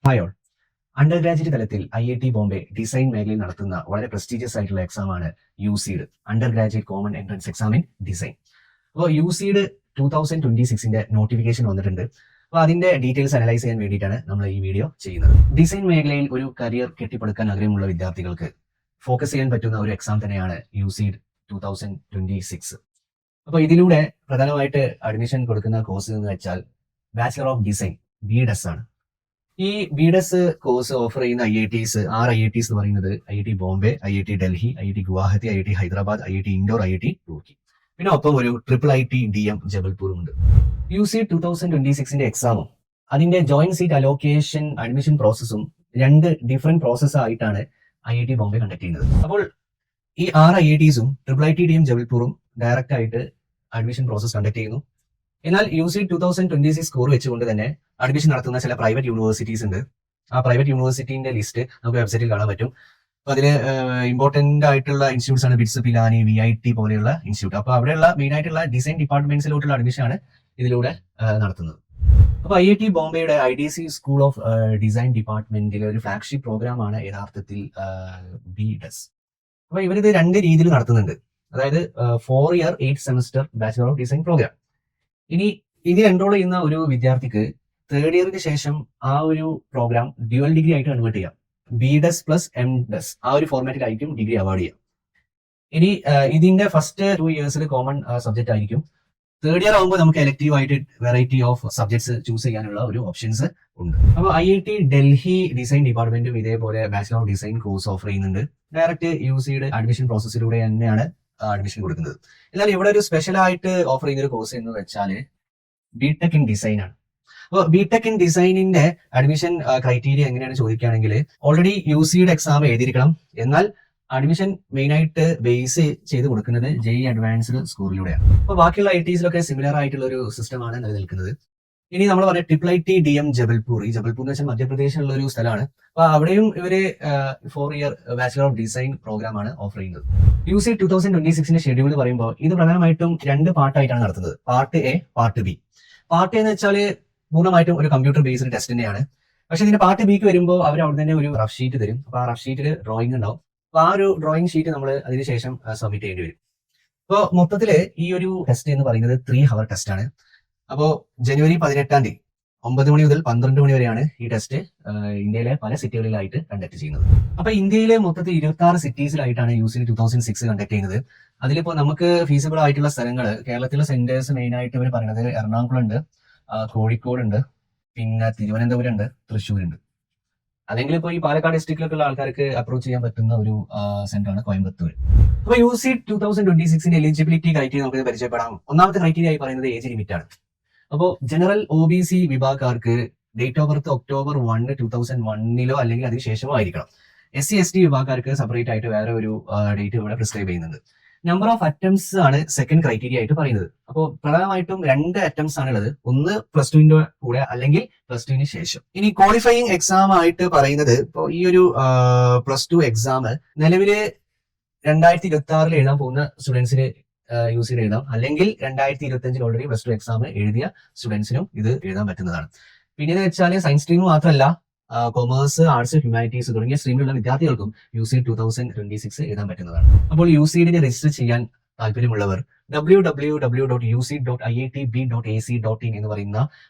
Hi all. Under graduate തലത്തിൽ IIT Bombay design മേഖലയിൽ നടത്തുന്ന വളരെ പ്രസ്റ്റീജിയസ് ആയിട്ടുള്ള എക്സാമാണ് UCED, under graduate common entrance exam in design. അപ്പോൾ UCED 2026 നോട്ടിഫിക്കേഷൻ വന്നിട്ടുണ്ട്. അപ്പോൾ അതിന്റെ ഡീറ്റെയിൽസ് അനലൈസ് ചെയ്യാൻ വേണ്ടിയിട്ടാണ് നമ്മൾ ഈ വീഡിയോ ചെയ്യുന്നത്. ഡിസൈൻ മേഖലയിൽ ഒരു കരിയർ കെട്ടിപ്പടുക്കാൻ ആഗ്രഹമുള്ള വിദ്യാർത്ഥികൾക്ക് ഫോക്കസ് ചെയ്യാൻ പറ്റുന്ന ഒരു എക്സാം തന്നെയാണ് UCED 2026. അപ്പോൾ ഇതിലൂടെ പ്രധാനമായിട്ട് അഡ്മിഷൻ കൊടുക്കുന്ന കോഴ്സ് എന്ന് വെച്ചാൽ ബാച്ചിലർ ഓഫ് ഡിസൈൻ BDES ആണ്. ഈ BDES കോഴ്സ് ഓഫർ ചെയ്യുന്ന IITs എന്ന് പറയുന്നത് IIT Bombay, IIT Delhi, IIT Guwahati, IIT Hyderabad, IIT Indore, IIT Roorkee, പിന്നെ ഒപ്പം ഒരു IIIT DM ജബൽപൂറും ഉണ്ട്. UCED 2026 എക്സാമും അതിന്റെ ജോയിന്റ് സീറ്റ് അലോക്കേഷൻ അഡ്മിഷൻ പ്രോസസ്സും രണ്ട് ഡിഫറെന്റ് പ്രോസസ് ആയിട്ടാണ് IIT ബോംബെ കണ്ടക്ട് ചെയ്യുന്നത്. അപ്പോൾ ഈ IITസും IIIT DM ജബൽപൂറും ഡയറക്റ്റ് ആയിട്ട് അഡ്മിഷൻ പ്രോസസ് കണ്ടക്ട് ചെയ്യുന്നു. എന്നാൽ UCED 2026 സ്കോർ വെച്ചുകൊണ്ട് തന്നെ അഡ്മിഷൻ നടത്തുന്ന ചില പ്രൈവറ്റ് യൂണിവേഴ്സിറ്റീസ് ഉണ്ട്. ആ പ്രൈവറ്റ് യൂണിവേഴ്സിറ്റീന്റെ ലിസ്റ്റ് നമുക്ക് വെബ്സൈറ്റിൽ കാണാൻ പറ്റും. അപ്പൊ അതിൽ ഇമ്പോർട്ടന്റ് ആയിട്ടുള്ള ഇൻസ്റ്റിറ്റ്യൂട്ട്സ് ആണ് BITS, പിലാനി, VIT പോലെയുള്ള ഇൻസ്റ്റിറ്റ്യൂട്ട്. അപ്പൊ അവിടെയുള്ള മെയിൻ ആയിട്ടുള്ള ഡിസൈൻ ഡിപ്പാർട്ട്മെന്റ്സിലോട്ടുള്ള അഡ്മിഷൻ ആണ് ഇതിലൂടെ നടത്തുന്നത്. അപ്പൊ IIT ബോംബെയുടെ IDC സ്കൂൾ ഓഫ് ഡിസൈൻ ഡിപ്പാർട്ട്മെന്റിലെ ഒരു ഫ്ലാഗ്ഷിപ്പ് പ്രോഗ്രാം ആണ് യഥാർത്ഥത്തിൽ BDES. അപ്പൊ ഇവരിത് രണ്ട് രീതിയിൽ നടത്തുന്നുണ്ട്. അതായത് 4 year 8 semester bachelor of design program. ഇനി ഇതിൽ എൻറോൾ ചെയ്യുന്ന ഒരു വിദ്യാർത്ഥിക്ക് 3rd ഇയറിന് ശേഷം ആ ഒരു പ്രോഗ്രാം ഡ്യുവൽ ഡിഗ്രി ആയിട്ട് കൺവേർട്ട് ചെയ്യാം. BDES പ്ലസ് MDES ആ ഒരു ഫോർമാറ്റിലായിരിക്കും ഡിഗ്രി അവാർഡ് ചെയ്യാം. ഇനി ഇതിന്റെ ഫസ്റ്റ് 2 years കോമൺ സബ്ജക്ട് ആയിരിക്കും. 3rd ഇയർ ആകുമ്പോൾ നമുക്ക് എലക്റ്റീവ് ആയിട്ട് വെറൈറ്റി ഓഫ് സബ്ജക്ട്സ് ചൂസ് ചെയ്യാനുള്ള ഒരു ഓപ്ഷൻസ് ഉണ്ട്. അപ്പോൾ IIT ഡൽഹി ഡിസൈൻ ഡിപ്പാർട്ട്മെന്റും ഇതേപോലെ bachelor of design course offer ചെയ്യുന്നുണ്ട്. ഡയറക്റ്റ് UCED അഡ്മിഷൻ പ്രോസസ്സിലൂടെ തന്നെയാണ് അഡ്മിഷൻ കൊടുക്കുന്നത്. എന്നാൽ ഇവിടെ ഒരു സ്പെഷ്യൽ ആയിട്ട് ഓഫർ ചെയ്യുന്ന ഒരു കോഴ്സ് എന്ന് വെച്ചാൽ BTech ഇൻ ഡിസൈൻ ആണ്. അപ്പോൾ BTech ഇൻ ഡിസൈനിന്റെ അഡ്മിഷൻ ക്രൈറ്റീരിയ എങ്ങനെയാണ് ചോദിക്കുകയാണെങ്കിൽ ഓൾറെഡി UCED എക്സാം എഴുതിയിരിക്കണം. എന്നാൽ അഡ്മിഷൻ മെയിൻ ആയിട്ട് ബേസ് ചെയ്ത് കൊടുക്കുന്നത് JEE അഡ്വാൻസ്ഡ് സ്കോറിലൂടെയാണ്. അപ്പോൾ ബാക്കിയുള്ള IITസിലൊക്കെ സിമിലർ ആയിട്ടുള്ള ഒരു സിസ്റ്റമാണ് നിലനിൽക്കുന്നത്. ഇനി നമ്മൾ പറഞ്ഞ IIIT DM ജബൽപൂർ, ഈ ജബൽപൂർ എന്ന് വെച്ചാൽ മധ്യപ്രദേശിലുള്ള ഒരു സ്ഥലമാണ്. അപ്പൊ അവിടെയും ഇവര് 4 year bachelor of design program ആണ് ഓഫർ ചെയ്യുന്നത്. UCED 2026 ഷെഡ്യൂൾ പറയുമ്പോൾ ഇത് പ്രധാനമായിട്ടും 2 പാർട്ടായിട്ടാണ് നടത്തുന്നത്. Part A, part B. Part A എന്ന് വെച്ചാൽ പൂർണ്ണമായിട്ടും ഒരു കമ്പ്യൂട്ടർ ബേസ്ഡ് ടെസ്റ്റ് തന്നെയാണ്. പക്ഷെ ഇതിന്റെ പാർട്ട് Bക്ക് വരുമ്പോൾ അവർ അവിടെ തന്നെ ഒരു റഫ് ഷീറ്റ് തരും. അപ്പൊ ആ റഫ് ഷീറ്റിൽ ഡ്രോയിങ് ഉണ്ടാവും. അപ്പൊ ആ ഒരു ഡ്രോയിങ് ഷീറ്റ് നമ്മൾ അതിനുശേഷം സബ്മിറ്റ് ചെയ്യേണ്ടി വരും. അപ്പോൾ മൊത്തത്തില് ഈ ഒരു ടെസ്റ്റ് എന്ന് പറയുന്നത് 3 hour ടെസ്റ്റ് ആണ്. അപ്പോൾ ജനുവരി 18 9 മണി മുതൽ 12 മണി വരെയാണ് ഈ ടെസ്റ്റ് ഇന്ത്യയിലെ പല സിറ്റികളിലായിട്ട് കണ്ടക്ട് ചെയ്യുന്നത്. അപ്പൊ ഇന്ത്യയിലെ മൊത്തത്തിൽ 26 സിറ്റീസിലായിട്ടാണ് UCED 2006 കണ്ടക്ട് ചെയ്യുന്നത്. അതിലിപ്പോ നമുക്ക് ഫീസിബിൾ ആയിട്ടുള്ള സ്ഥലങ്ങൾ കേരളത്തിലെ സെന്റേഴ്സ് മെയിൻ ആയിട്ട് ഇവർ പറയുന്നത് എറണാകുളം ഉണ്ട്, കോഴിക്കോട് ഉണ്ട്, പിന്നെ തിരുവനന്തപുരം ഉണ്ട്, തൃശ്ശൂർ ഉണ്ട്. അല്ലെങ്കിൽ ഇപ്പോൾ ഈ പാലക്കാട് ഡിസ്ട്രിക്റ്റിലൊക്കെയുള്ള ആൾക്കാർക്ക് അപ്രോച്ച് ചെയ്യാൻ പറ്റുന്ന ഒരു സെന്റർ ആണ് കോയമ്പത്തൂർ. അപ്പൊ UCED 2026 എലിജിബിലിറ്റി ക്രൈറ്റീരിയ നമുക്ക് പരിചയപ്പെടാം. ഒന്നാമത്തെ ക്രൈറ്റീരിയ ആയി പറയുന്നത് ഏജ് ലിമിറ്റ് ആണ്. അപ്പോൾ ജനറൽ OBC വിഭാഗക്കാർക്ക് ഡേറ്റ് ഓഫ് ബർത്ത് October 1, 2001 അല്ലെങ്കിൽ അതിനുശേഷമോ ആയിരിക്കണം. SC ST വിഭാഗക്കാർക്ക് സെപ്പറേറ്റ് ആയിട്ട് വേറെ ഒരു ഡേറ്റ് ഇവിടെ പ്രിസ്ക്രൈബ് ചെയ്യുന്നുണ്ട്. നമ്പർ ഓഫ് അറ്റംപ്റ്റ്സ് ആണ് സെക്കൻഡ് ക്രൈറ്റീരിയ ആയിട്ട് പറയുന്നത്. അപ്പോൾ പ്രധാനമായിട്ടും 2 അറ്റംപ്റ്റ്സ് ആണുള്ളത്. ഒന്ന് +2 കൂടെ അല്ലെങ്കിൽ +2 ശേഷം. ഇനി ക്വാളിഫയിങ് എക്സാം ആയിട്ട് പറയുന്നത് ഇപ്പോൾ ഈ ഒരു +2 എക്സാം നിലവില് 2026 എഴുതാൻ പോകുന്ന സ്റ്റുഡൻസിന് UCED എഴുതാം. അല്ലെങ്കിൽ 2025 ഓൾറെഡി +2 എക്സാം എഴുതിയ സ്റ്റുഡൻസിനും ഇത് എഴുതാൻ പറ്റുന്നതാണ്. പിന്നെ വെച്ചാൽ സയൻസ് സ്ട്രീം മാത്രമല്ല, കൊമേഴ്സ്, ആർട്സ്, ഹ്യൂമാനിറ്റീസ് തുടങ്ങിയ സ്ട്രീമിലുള്ള വിദ്യാർത്ഥികൾക്കും UCED 2026 എഴുതാൻ പറ്റുന്നതാണ്. അപ്പോൾ UCED രജിസ്റ്റർ ചെയ്യാൻ താല്പര്യമുള്ളവർ www.uced.iitb.ac.in എന്ന് പറയുന്ന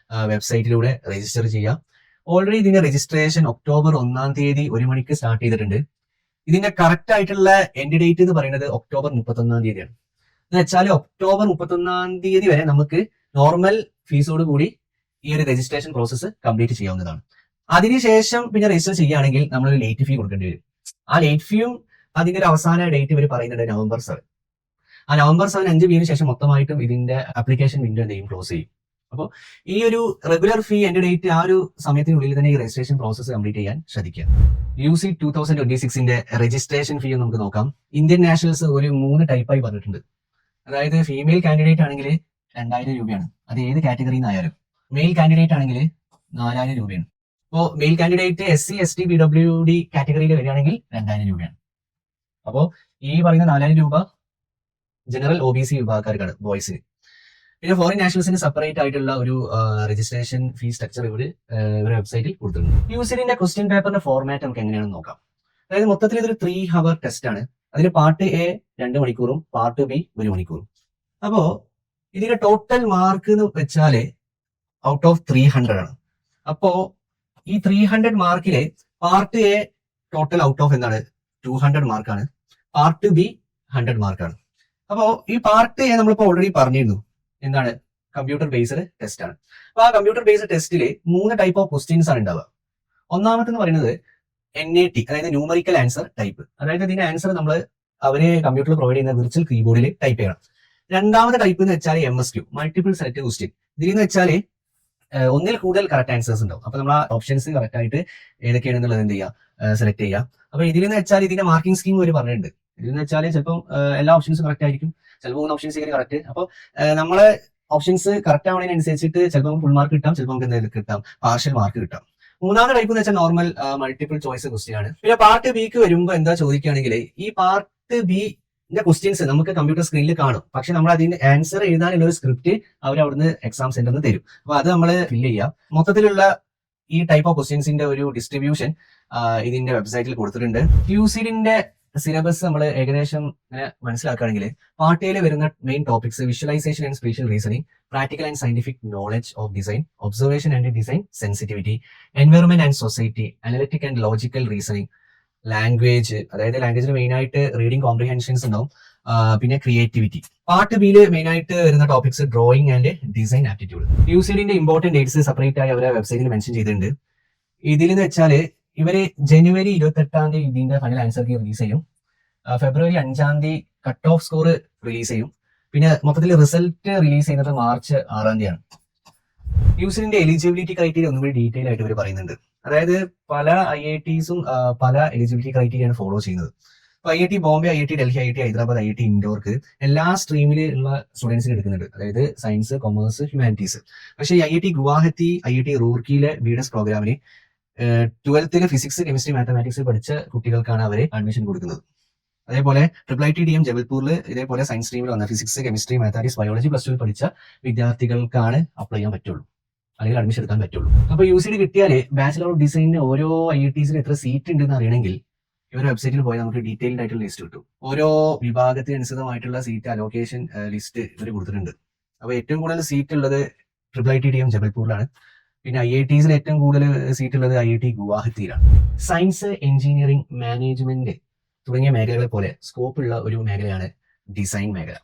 വെബ്സൈറ്റിലൂടെ രജിസ്റ്റർ ചെയ്യാം. ഓൾറെഡി ഇതിന്റെ രജിസ്ട്രേഷൻ October 1 1 മണിക്ക് സ്റ്റാർട്ട് ചെയ്തിട്ടുണ്ട്. ഇതിന്റെ കറക്റ്റ് ആയിട്ടുള്ള എൻഡ് ഡേറ്റ് എന്ന് പറയുന്നത് October 31 ആണ്. എന്ന് വെച്ചാൽ October 31 വരെ നമുക്ക് നോർമൽ ഫീസോട് കൂടി ഈ ഒരു രജിസ്ട്രേഷൻ പ്രോസസ്സ് കംപ്ലീറ്റ് ചെയ്യാവുന്നതാണ്. അതിനുശേഷം പിന്നെ രജിസ്റ്റർ ചെയ്യുകയാണെങ്കിൽ നമ്മളൊരു ലേറ്റ് ഫീ കൊടുക്കേണ്ടി വരും. ആ ലേറ്റ് ഫീയും അതിന്റെ ഒരു അവസാന ഡേറ്റ് ഇവർ പറയുന്നത് November 7. ആ November 7 5 PM ശേഷം മൊത്തമായിട്ടും ഇതിന്റെ ആപ്ലിക്കേഷൻ വിൻഡോ എന്തെങ്കിലും ക്ലോസ് ചെയ്യും. അപ്പോൾ ഈ ഒരു റെഗുലർ ഫീ എൻഡ് ഡേറ്റ് ആ ഒരു സമയത്തിനുള്ളിൽ തന്നെ ഈ രജിസ്ട്രേഷൻ പ്രോസസ്സ് കംപ്ലീറ്റ് ചെയ്യാൻ ശ്രദ്ധിക്കുക. UCED 2026 രജിസ്ട്രേഷൻ ഫീ നമുക്ക് നോക്കാം. ഇന്ത്യൻ നാഷണൽസ് ഒരു 3 ടൈപ്പായി പറഞ്ഞിട്ടുണ്ട്. അതായത് ഫീമെയിൽ കാൻഡിഡേറ്റ് ആണെങ്കിൽ 2000 രൂപയാണ്. അത് ഏത് കാറ്റഗറിയിൽ നിന്നായാലും. മെയിൽ കാൻഡിഡേറ്റ് ആണെങ്കിൽ 4000 രൂപയാണ്. അപ്പോൾ mail candidate SC ST PWD കാറ്റഗറിയിൽ വരികയാണെങ്കിൽ 2000 രൂപയാണ്. അപ്പോൾ ഈ പറയുന്ന 4000 രൂപ ജനറൽ OBC വിഭാഗക്കാർക്കാണ്, ബോയ്സിന്. പിന്നെ ഫോറിൻ നാഷണൽസിന് സെപ്പറേറ്റ് ആയിട്ടുള്ള ഒരു രജിസ്ട്രേഷൻ ഫീ സ്ട്രക്ചർ ഇവരുടെ വെബ്സൈറ്റിൽ കൊടുത്തിട്ടുണ്ട്. യൂസിഡിന്റെ ക്വസ്റ്റ്യൻ പേപ്പറിന്റെ ഫോർമാറ്റ് നമുക്ക് എങ്ങനെയാണെന്ന് നോക്കാം. അതായത് മൊത്തത്തിൽ ഇതൊരു 3 hour ടെസ്റ്റ് ആണ്. അതിൽ പാർട്ട് എ 2 മണിക്കൂറും പാർട്ട് ബി 1 മണിക്കൂറും. അപ്പോ ഇതിന്റെ ടോട്ടൽ മാർക്ക് എന്ന് വെച്ചാല് ഔട്ട് ഓഫ് 300 ആണ്. അപ്പോ ഈ 300 മാർക്കിലെ part A total out of എന്താണ് 200 മാർക്കാണ്, പാർട്ട് ബി 100 മാർക്കാണ്. അപ്പോ ഈ പാർട്ട് എ നമ്മളിപ്പോ ഓൾറെഡി പറഞ്ഞിരുന്നു എന്താണ് കമ്പ്യൂട്ടർ ബേസ്ഡ് ടെസ്റ്റ് ആണ്. അപ്പൊ ആ കമ്പ്യൂട്ടർ ബേസ്ഡ് ടെസ്റ്റില് 3 ടൈപ്പ് ഓഫ് ക്വസ്റ്റ്യൻസ് ആണ് ഉണ്ടാവുക. ഒന്നാമത്തെന്ന് പറയുന്നത് NAT, അതായത് ന്യൂമറിക്കൽ ആൻസർ ടൈപ്പ്. അതായത് ഇതിന്റെ ആൻസർ നമ്മൾ അവര് കമ്പ്യൂട്ടറിൽ പ്രൊവൈഡ് ചെയ്യുന്ന വിർച്വൽ കീബോർഡിൽ ടൈപ്പ് ചെയ്യണം. രണ്ടാമത്തെ ടൈപ്പ് എന്ന് വെച്ചാൽ MSQ, മൾട്ടിപ്പിൾ സെലക്ട് ക്വസ്റ്റ്യൻ. ഇതിലെന്ന് വെച്ചാൽ ഒന്നിൽ കൂടുതൽ കറക്റ്റ് ആൻസേഴ്സ് ഉണ്ടാവും. അപ്പൊ നമ്മൾ ആ ഓപ്ഷൻസ് കറക്റ്റ് ആയിട്ട് ഏതൊക്കെയാണെന്നുള്ളത് എന്ത് ചെയ്യുക, സെലക്ട് ചെയ്യുക. അപ്പൊ ഇതിലെന്ന് വെച്ചാൽ ഇതിന്റെ മാർക്കിംഗ് സ്കീം ഒരു പറഞ്ഞിട്ടുണ്ട്. ഇതിലെന്ന് വെച്ചാൽ ചിലപ്പോൾ എല്ലാ ഓപ്ഷൻസും കറക്റ്റ് ആയിരിക്കും, ചിലപ്പോൾ 3 ഓപ്ഷൻസ് ആയിരിക്കും കറക്റ്റ്. അപ്പോൾ നമ്മളെ ഓപ്ഷൻസ് കറക്റ്റ് ആവുന്നതിനനുസരിച്ചിട്ട് ചിലപ്പോൾ ഫുൾ മാർക്ക് കിട്ടാം, ചിലപ്പോൾ നമുക്ക് എന്തെങ്കിലും കിട്ടാം, പാർഷ്യൽ മാർക്ക് കിട്ടാം. മൂന്നാമത്തെ ടൈപ്പ് എന്ന് വെച്ചാൽ നോർമൽ മൾട്ടിപ്പിൾ ചോയ്സ് ക്വസ്റ്റ്യൻ ആണ്. പിന്നെ പാർട്ട് ബിക്ക് വരുമ്പോൾ എന്താ ചോദിക്കുകയാണെങ്കിൽ ഈ പാർട്ട് ബിന്റെ ക്വസ്റ്റ്യൻസ് നമുക്ക് കമ്പ്യൂട്ടർ സ്ക്രീനിൽ കാണും, പക്ഷെ നമ്മൾ അതിന്റെ ആൻസർ എഴുതാനുള്ള ഒരു സ്ക്രിപ്റ്റ് അവർ അവിടുന്ന് എക്സാം സെന്ററിൽ നിന്ന് തരും. അപ്പൊ അത് നമ്മൾ ഫില്ല് ചെയ്യാം. മൊത്തത്തിലുള്ള ഈ ടൈപ്പ് ഓഫ് ക്വസ്റ്റ്യൻസിന്റെ ഒരു ഡിസ്ട്രിബ്യൂഷൻ ഇതിന്റെ വെബ്സൈറ്റിൽ കൊടുത്തിട്ടുണ്ട്. യൂസിഡിന്റെ സിലബസ് നമ്മൾ ഏകദേശം മനസ്സിലാക്കുകയാണെങ്കിൽ പാർട്ട് എയിൽ വരുന്ന main topics visualisation and spatial reasoning, practical and scientific knowledge of design, observation and design sensitivity, environment and society, analytic and logical reasoning, language, അതായത് ലാംഗ്വേജിന് മെയിൻ ആയിട്ട് റീഡിംഗ് കോംപ്രിഹെൻഷൻസ് ഉണ്ടാവും, പിന്നെ ക്രിയേറ്റിവിറ്റി. പാർട്ട് ബിയിൽ മെയിൻ ആയിട്ട് വരുന്ന topics drawing and design aptitude. യൂസിഡിന്റെ important dates separate ആയി അവരെ വെബ്സൈറ്റിൽ മെൻഷൻ ചെയ്തിട്ടുണ്ട്. ഇതിലെന്ന് വെച്ചാല് ഇവര് ജനുവരി 28 ഇതിന്റെ ഫൈനൽ ആൻസർ കീ റിലീസ് ചെയ്യും. ഫെബ്രുവരി 5 കട്ട് ഓഫ് സ്കോർ റിലീസ് ചെയ്യും. പിന്നെ മൊത്തത്തിൽ റിസൾട്ട് റിലീസ് ചെയ്യുന്നത് മാർച്ച് 6 ആണ്. യൂസിഡിന്റെ എലിജിബിലിറ്റി ക്രൈറ്റീരിയ ഒന്നുകൂടി ഡീറ്റെയിൽ ആയിട്ട് ഇവർ പറയുന്നുണ്ട്. അതായത് പല IITസും പല എലിജിബിലിറ്റി ക്രൈറ്റീരിയാണ് ഫോളോ ചെയ്യുന്നത്. ഇപ്പൊ IIT Bombay, IIT Delhi, IIT Hyderabad, IIT ഇൻഡോർക്ക് എല്ലാ സ്ട്രീമിലുള്ള സ്റ്റുഡൻസിന് എടുക്കുന്നുണ്ട്, അതായത് സയൻസ്, കൊമേഴ്സ്, ഹ്യൂമാനിറ്റീസ്. പക്ഷേ IIT ഗുവാഹത്തി, IIT റൂർക്കിയിലെ BS പ്രോഗ്രാമിന് 12th ഫിസിക്സ്, കെമിസ്ട്രി, മാത്തമാറ്റിക്സ് പഠിച്ച കുട്ടികൾക്കാണ് അവര് അഡ്മിഷൻ കൊടുക്കുന്നത്. അതേപോലെ IIIT DM ജബൽപൂരിൽ ഇതേപോലെ സയൻസ് സ്ട്രീമിൽ വന്ന ഫിസിക്സ്, കെമിസ്ട്രി, മാത്തമാറ്റിക്സ്, ബയോളജി +2 പഠിച്ച വിദ്യാർത്ഥികൾക്കാണ് അപ്ലൈ ചെയ്യാൻ പറ്റുള്ളൂ, അല്ലെങ്കിൽ അഡ്മിഷൻ എടുക്കാൻ പറ്റുള്ളൂ. അപ്പൊ UCD കിട്ടിയാല് ബാച്ചിലർ ഓഫ് ഡിസൈനിന് ഓരോ IITസിന് എത്ര സീറ്റ് ഉണ്ടെന്ന് അറിയണമെങ്കിൽ ഇവരുടെ വെബ്സൈറ്റിൽ പോയി നമുക്ക് ഡീറ്റെയിൽഡ് ആയിട്ടുള്ള ലിസ്റ്റ് കിട്ടും. ഓരോ വിഭാഗത്തിന് അനുസൃതമായിട്ടുള്ള സീറ്റ് അലോക്കേഷൻ ലിസ്റ്റ് ഇവർ കൊടുത്തിട്ടുണ്ട്. അപ്പൊ ഏറ്റവും കൂടുതൽ സീറ്റ് ഉള്ളത് IIIT DM ജബൽപൂരിലാണ്. പിന്നെ IITസിൽ ഏറ്റവും കൂടുതൽ സീറ്റ് ഉള്ളത് IIT ഗുവാഹത്തിയിലാണ്. സയൻസ്, എഞ്ചിനീയറിംഗ്, മാനേജ്മെന്റ് തുടങ്ങിയ മേഖലകളെ പോലെ സ്കോപ്പ് ഉള്ള ഒരു മേഖലയാണ് ഡിസൈൻ മേഖല.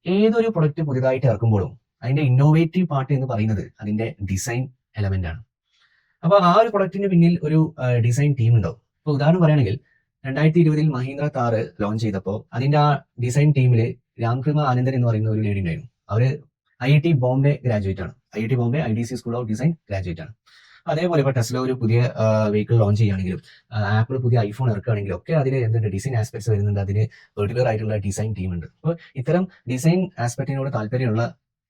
ഏതൊരു പ്രൊഡക്റ്റ് പുതിയതായിട്ട് ഇറക്കുമ്പോഴും അതിന്റെ ഇന്നോവേറ്റീവ് പാർട്ട് എന്ന് പറയുന്നത് അതിന്റെ ഡിസൈൻ എലമെന്റ് ആണ്. അപ്പൊ ആ ഒരു പ്രൊഡക്റ്റിന് പിന്നിൽ ഒരു ഡിസൈൻ ടീം ഉണ്ടാവും. ഇപ്പൊ ഉദാഹരണം പറയുകയാണെങ്കിൽ 2020 മഹീന്ദ്ര താർ ലോഞ്ച് ചെയ്തപ്പോൾ അതിന്റെ ആ ഡിസൈൻ ടീമില് രാംകൃപ ആനന്ദൻ എന്ന് പറയുന്ന ഒരു ലേഡി ഉണ്ടായിരുന്നു. അവര് IIT ബോംബെ ഗ്രാജുവേറ്റ് ആണ്. IIT Bombay IDC school of design graduate ആണ്. അതേപോലെ ഇപ്പൊ ടെസ്ല ഒരു പുതിയ വെഹിക്കിൾ ലോഞ്ച് ചെയ്യുകയാണെങ്കിലും ആപ്പിൾ പുതിയ ഐഫോൺ ഇറക്കുകയാണെങ്കിലും ഒക്കെ അതിൽ എന്തുണ്ട് ഡിസൈൻ ആസ്പെക്ട്സ് വരുന്നുണ്ട്. അതിന് പെർട്ടിക്കുലർ ആയിട്ടുള്ള ഡിസൈൻ ടീം ഉണ്ട്. അപ്പോൾ ഇത്തരം ഡിസൈൻ ആസ്പെക്റ്റിനോട് താല്പര്യമുള്ള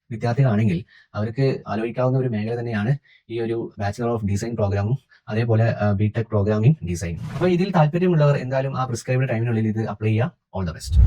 വിദ്യാർത്ഥികളാണെങ്കിൽ അവർക്ക് ആലോചിക്കാവുന്ന ഒരു മേഖല തന്നെയാണ് ഈ ഒരു ബാച്ചിലർ ഓഫ് ഡിസൈൻ പ്രോഗ്രാമും അതേപോലെ BTech പ്രോഗ്രാമിംഗ് ഡിസൈൻ. അപ്പോൾ ഇതിൽ താല്പര്യമുള്ളവർ എന്തായാലും ആ പ്രിസ്ക്രൈബ്ഡ് ടൈമിനുള്ളിൽ ഇത് അപ്ലൈ ചെയ്യുക. All the best.